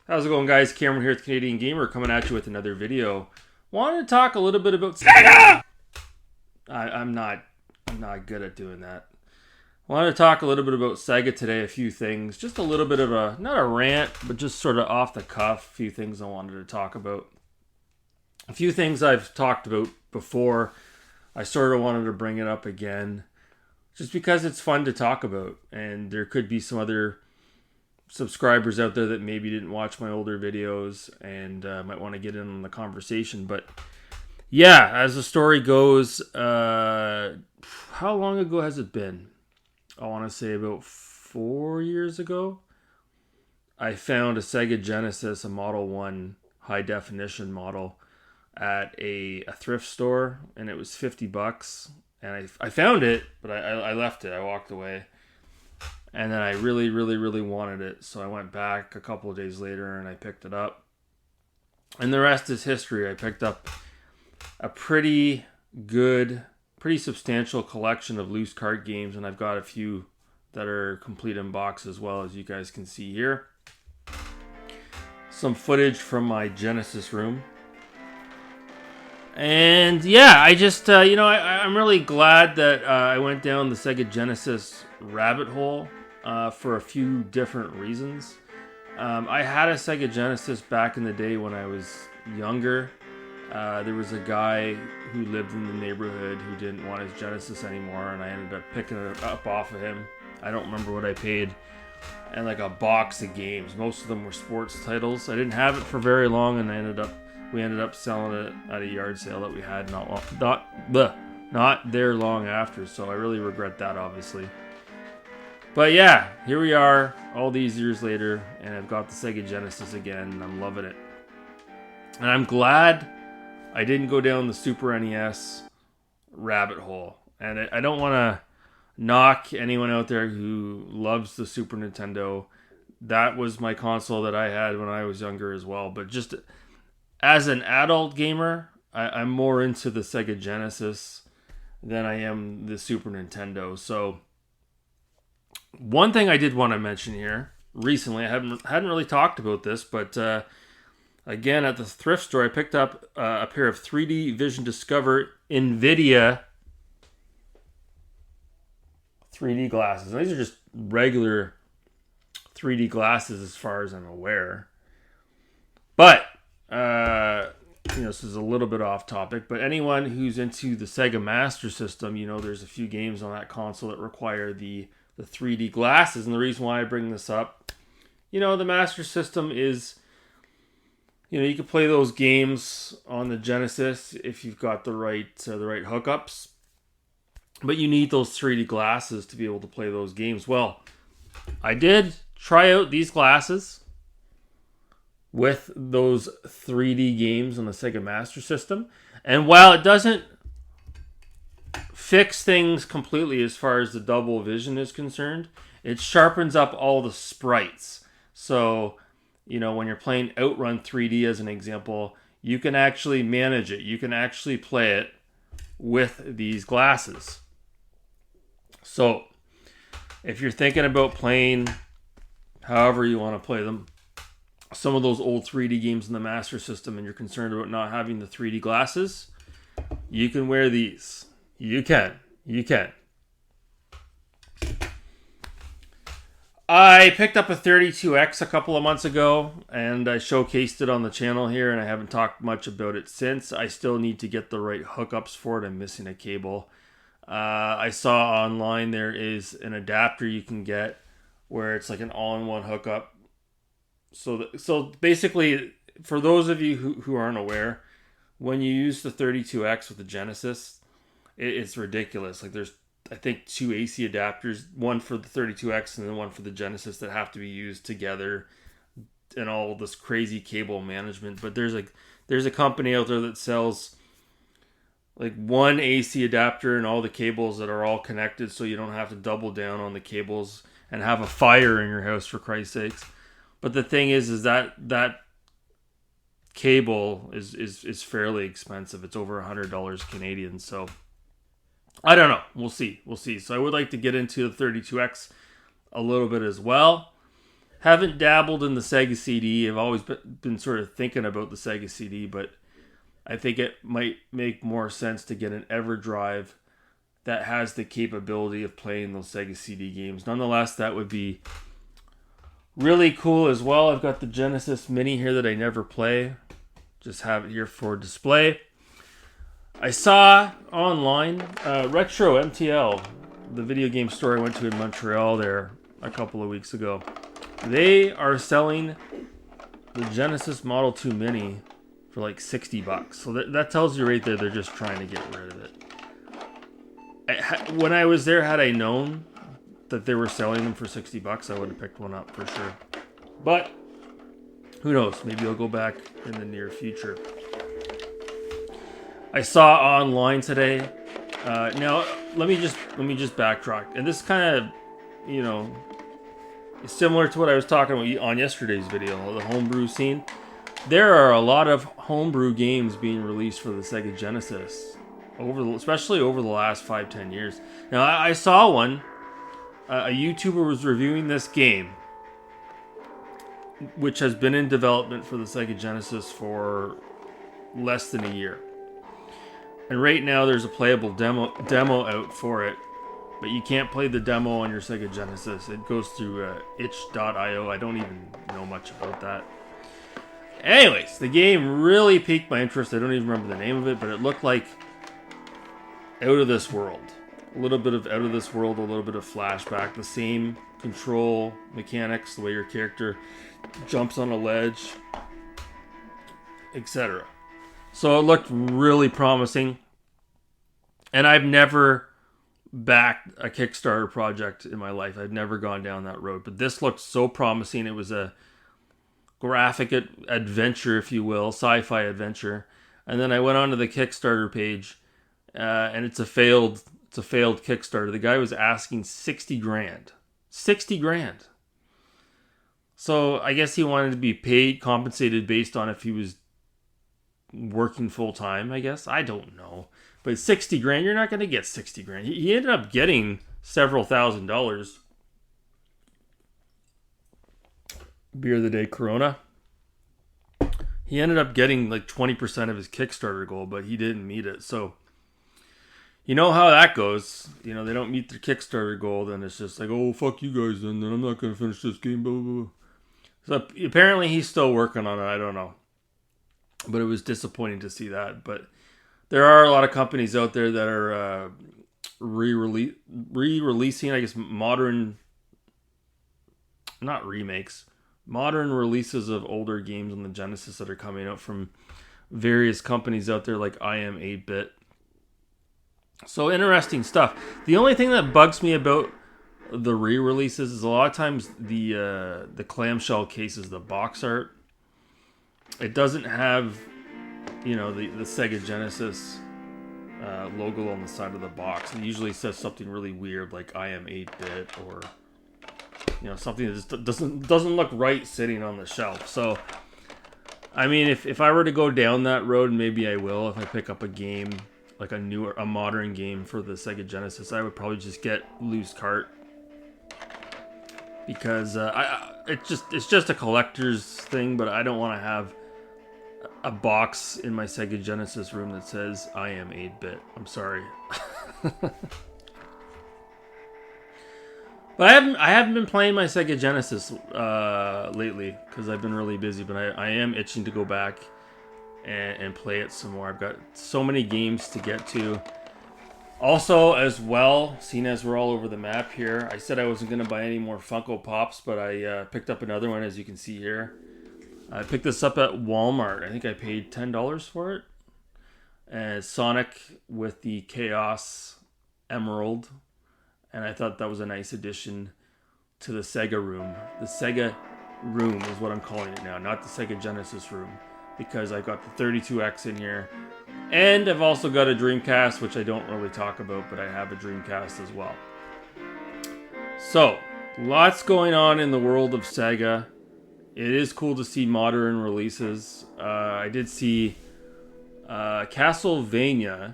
How's it going, guys? Cameron here with Canadian Gamer, coming at you with another video. Wanted to talk a little bit about Sega. I'm not good at doing that. Wanted to talk a little bit about Sega today. A few things, just a little bit of a not a rant, but just sort of off the cuff. A few things I wanted to talk about. A few things I've talked about before. I sort of wanted to bring it up again, just because it's fun to talk about, and there could be some other subscribers out there that maybe didn't watch my older videos and might want to get in on the conversation. But yeah, as the story goes, how long ago has it been? I want to say about 4 years ago. I found a Sega Genesis, a Model 1 high definition model at a thrift store, and it was $50. And I found it, but I left it. I walked away. And then I really wanted it. So I went back a couple of days later and I picked it up. And the rest is history. I picked up a pretty substantial collection of loose card games. And I've got a few that are complete in box as well, as you guys can see here. Some footage from my Genesis room. And yeah, I just, I'm really glad that I went down the Sega Genesis rabbit hole for a few different reasons. I had a Sega Genesis back in the day when I was younger. There was a guy who lived in the neighborhood who didn't want his Genesis anymore, and I ended up picking it up off of him. I don't remember what I paid. And like a box of games. Most of them were sports titles. I didn't have it for very long, and we ended up selling it at a yard sale that we had not there long after. So I really regret that, obviously. But yeah, here we are all these years later, and I've got the Sega Genesis again, and I'm loving it. And I'm glad I didn't go down the Super NES rabbit hole. And I don't want to knock anyone out there who loves the Super Nintendo. That was my console that I had when I was younger as well. But just as an adult gamer, I'm more into the Sega Genesis than I am the Super Nintendo. So one thing I did want to mention here recently, I hadn't really talked about this, but again at the thrift store, I picked up a pair of 3D Vision Discover NVIDIA 3D glasses. And these are just regular 3D glasses as far as I'm aware. But this is a little bit off topic, but anyone who's into the Sega Master System, there's a few games on that console that require the 3D glasses. And the reason why I bring this up, the Master System is, you can play those games on the Genesis if you've got the right hookups, but you need those 3D glasses to be able to play those games. Well, I did try out these glasses with those 3D games on the Sega Master System. And while it doesn't fix things completely as far as the double vision is concerned, it sharpens up all the sprites. So, when you're playing Outrun 3D as an example, you can actually manage it. You can actually play it with these glasses. So, if you're thinking about playing however you want to play them, some of those old 3D games in the Master System, and you're concerned about not having the 3D glasses, you can wear these. You can. I picked up a 32X a couple of months ago, and I showcased it on the channel here, and I haven't talked much about it since. I still need to get the right hookups for it. I'm missing a cable. I saw online there is an adapter you can get where it's like an all-in-one hookup. So basically, for those of you who aren't aware, when you use the 32X with the Genesis, it's ridiculous. Like there's, I think, 2 AC adapters, one for the 32X and then one for the Genesis that have to be used together, and all this crazy cable management. But there's a company out there that sells like one AC adapter and all the cables that are all connected, so you don't have to double down on the cables and have a fire in your house, for Christ's sakes. But the thing is that cable is fairly expensive. It's over $100 Canadian. So I don't know. We'll see. So I would like to get into the 32X a little bit as well. Haven't dabbled in the Sega CD. I've always been sort of thinking about the Sega CD, but I think it might make more sense to get an EverDrive that has the capability of playing those Sega CD games. Nonetheless, that would be really cool as well. I've got the Genesis Mini here that I never play. Just have it here for display. I saw online Retro MTL, the video game store I went to in Montreal there a couple of weeks ago. They are selling the Genesis Model 2 Mini for like $60. So that tells you right there they're just trying to get rid of it. When I was there, had I known that they were selling them for $60, I would have picked one up for sure. But who knows? Maybe I'll go back in the near future. I saw online today. Now let me just backtrack, and this kind of, is similar to what I was talking about on yesterday's video, the homebrew scene. There are a lot of homebrew games being released for the Sega Genesis, especially over the last 5-10 years. Now I saw one. A YouTuber was reviewing this game, which has been in development for the Sega Genesis for less than a year. And right now there's a playable demo out for it, but you can't play the demo on your Sega Genesis. It goes through itch.io. I don't even know much about that. Anyways, the game really piqued my interest. I don't even remember the name of it, but it looked like Out of This World. A little bit of Out of This World, a little bit of flashback. The same control mechanics, the way your character jumps on a ledge, etc. So it looked really promising. And I've never backed a Kickstarter project in my life. I've never gone down that road. But this looked so promising. It was a graphic adventure, if you will, sci-fi adventure. And then I went onto the Kickstarter page, and it's a failed Kickstarter. The guy was asking $60,000. $60,000. So I guess he wanted to be compensated based on if he was working full time, I guess. I don't know. But $60,000, you're not going to get $60,000. He ended up getting several $1,000s. Beer of the day, Corona. He ended up getting like 20% of his Kickstarter goal, but he didn't meet it. So you know how that goes. They don't meet their Kickstarter goal, then it's just like, oh, fuck you guys, then I'm not going to finish this game, blah, blah, blah. So apparently he's still working on it. I don't know. But it was disappointing to see that. But there are a lot of companies out there that are re-releasing, I guess, modern releases of older games on the Genesis that are coming out from various companies out there like I Am 8-Bit. So interesting stuff. The only thing that bugs me about the re-releases is a lot of times the clamshell cases, the box art, it doesn't have the Sega Genesis logo on the side of the box. It usually says something really weird like I Am 8-Bit or something that just doesn't look right sitting on the shelf. So I mean, if I were to go down that road, and maybe I will, if I pick up a game like a modern game for the Sega Genesis, I would probably just get loose cart, because it's just a collector's thing. But I don't want to have a box in my Sega Genesis room that says I Am 8-Bit. I'm sorry. But I haven't been playing my Sega Genesis lately because I've been really busy. But I am itching to go back and play it some more. I've got so many games to get to. Also, as well, seeing as we're all over the map here, I said I wasn't going to buy any more Funko Pops, but I picked up another one, as you can see here. I picked this up at Walmart. I think I paid $10 for it. And Sonic with the Chaos Emerald. And I thought that was a nice addition to the Sega room. The Sega room is what I'm calling it now, not the Sega Genesis room, because I've got the 32X in here. And I've also got a Dreamcast, which I don't really talk about, but I have a Dreamcast as well. So, lots going on in the world of Sega. It is cool to see modern releases. I did see Castlevania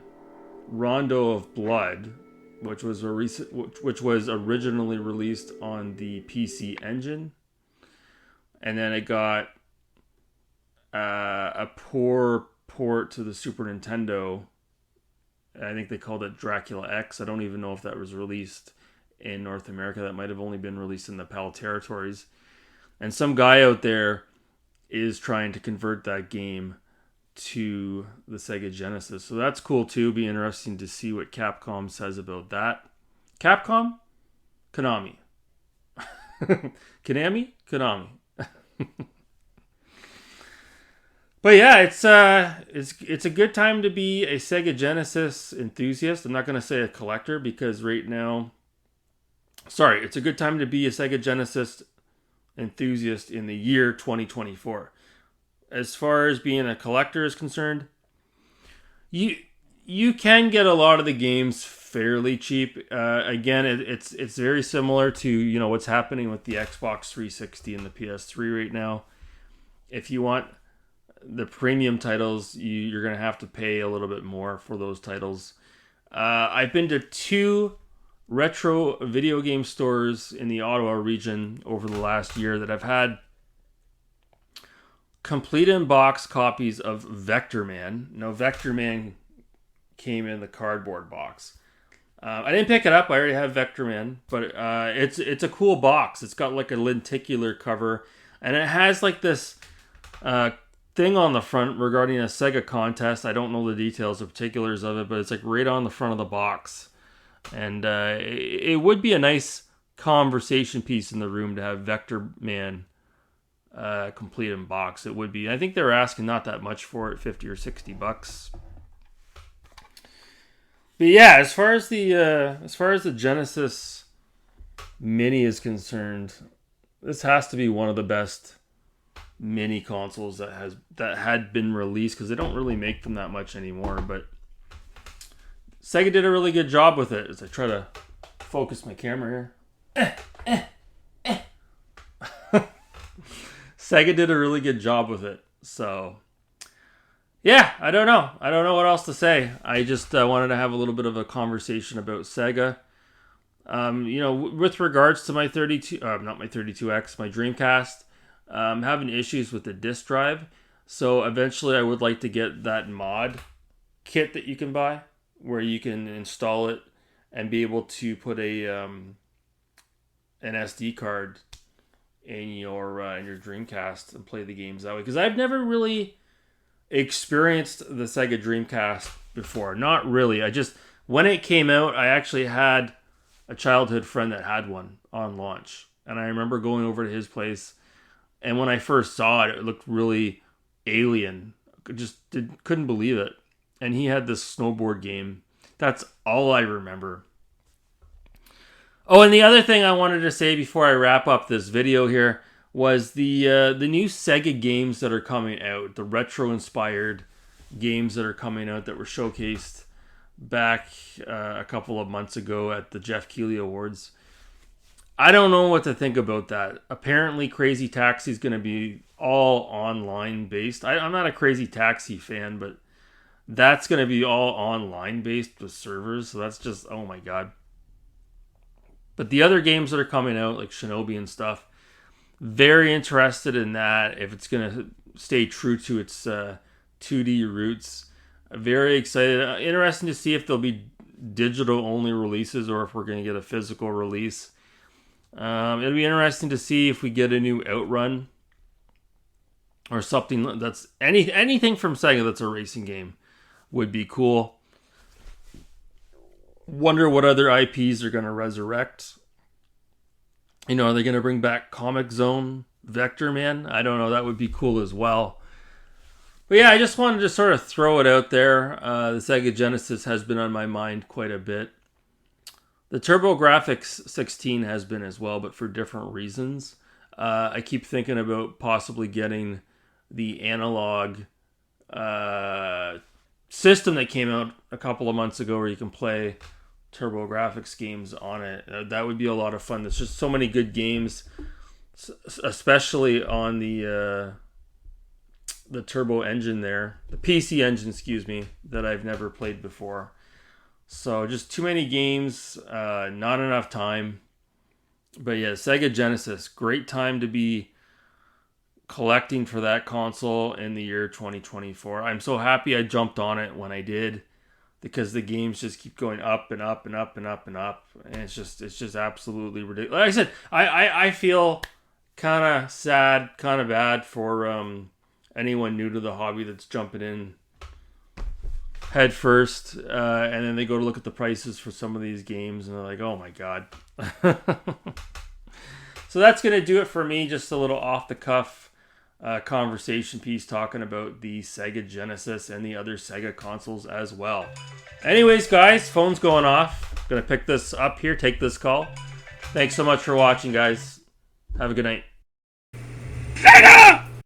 Rondo of Blood, which was originally released on the PC Engine. and then it got a poor port to the Super Nintendo. I think they called it Dracula X. I don't even know if that was released in North America. That might have only been released in the PAL territories. And some guy out there is trying to convert that game to the Sega Genesis. So that's cool too. Be interesting to see what Capcom says about that. Capcom? Konami. Konami? But yeah, it's a good time to be a Sega Genesis enthusiast. I'm not going to say a collector because right now, it's a good time to be a Sega Genesis enthusiast in the year 2024. As far as being a collector is concerned, you can get a lot of the games fairly cheap. Again, it's very similar to what's happening with the Xbox 360 and the PS3 right now. If you want the premium titles, you're going to have to pay a little bit more for those titles. I've been to 2 retro video game stores in the Ottawa region over the last year that have had complete in-box copies of Vector Man. Now, Vector Man came in the cardboard box. I didn't pick it up. I already have Vector Man, but it's a cool box. It's got like a lenticular cover, and it has like this thing on the front regarding a Sega contest. I don't know the details or particulars of it, but it's like right on the front of the box. And it would be a nice conversation piece in the room to have Vector Man complete in box. It would be. I think they were asking not that much for it, $50 or $60. But yeah, as far as the Genesis Mini is concerned, this has to be one of the best mini consoles that had been released, because they don't really make them that much anymore. But Sega did a really good job with it. As I try to focus my camera here, Sega did a really good job with it. So yeah, I don't know what else to say. I just wanted to have a little bit of a conversation about Sega. With regards to my 32, not my 32X, my Dreamcast, I'm having issues with the disk drive. So eventually I would like to get that mod kit that you can buy, where you can install it and be able to put an SD card in your Dreamcast and play the games that way. Because I've never really experienced the Sega Dreamcast before. Not really. When it came out, I actually had a childhood friend that had one on launch. And I remember going over to his place, and when I first saw it, it looked really alien. Couldn't believe it. And he had this snowboard game. That's all I remember. Oh, and the other thing I wanted to say before I wrap up this video here was the new Sega games that are coming out, the retro-inspired games that are coming out that were showcased back a couple of months ago at the Jeff Keighley Awards. I don't know what to think about that. Apparently, Crazy Taxi is going to be all online based. I'm not a Crazy Taxi fan, but that's going to be all online based with servers. So that's just, oh my god. But the other games that are coming out, like Shinobi and stuff, very interested in that. If it's going to stay true to its 2D roots. Very excited. Interesting to see if there'll be digital only releases or if we're going to get a physical release. It'll be interesting to see if we get a new Outrun or something that's anything from Sega that's a racing game would be cool. Wonder what other IPs are going to resurrect. Are they going to bring back Comic Zone, Vector Man? I don't know. That would be cool as well. But yeah, I just wanted to sort of throw it out there. The Sega Genesis has been on my mind quite a bit. The TurboGrafx 16 has been as well, but for different reasons. I keep thinking about possibly getting the analog system that came out a couple of months ago where you can play TurboGrafx games on it. That would be a lot of fun. There's just so many good games, especially on the Turbo engine there. The PC engine, that I've never played before. So just too many games, not enough time. But yeah, Sega Genesis, great time to be collecting for that console in the year 2024. I'm so happy I jumped on it when I did, because the games just keep going up and up and up and up and up, and it's just absolutely ridiculous. Like I said, I feel kind of sad, kind of bad for anyone new to the hobby that's jumping in head first, and then they go to look at the prices for some of these games, and they're like, oh my god. So that's gonna do it for me. Just a little off the cuff conversation piece talking about the Sega Genesis and the other Sega consoles as well. Anyways, guys, phone's going off. Gonna pick this up here, take this call. Thanks so much for watching, guys. Have a good night.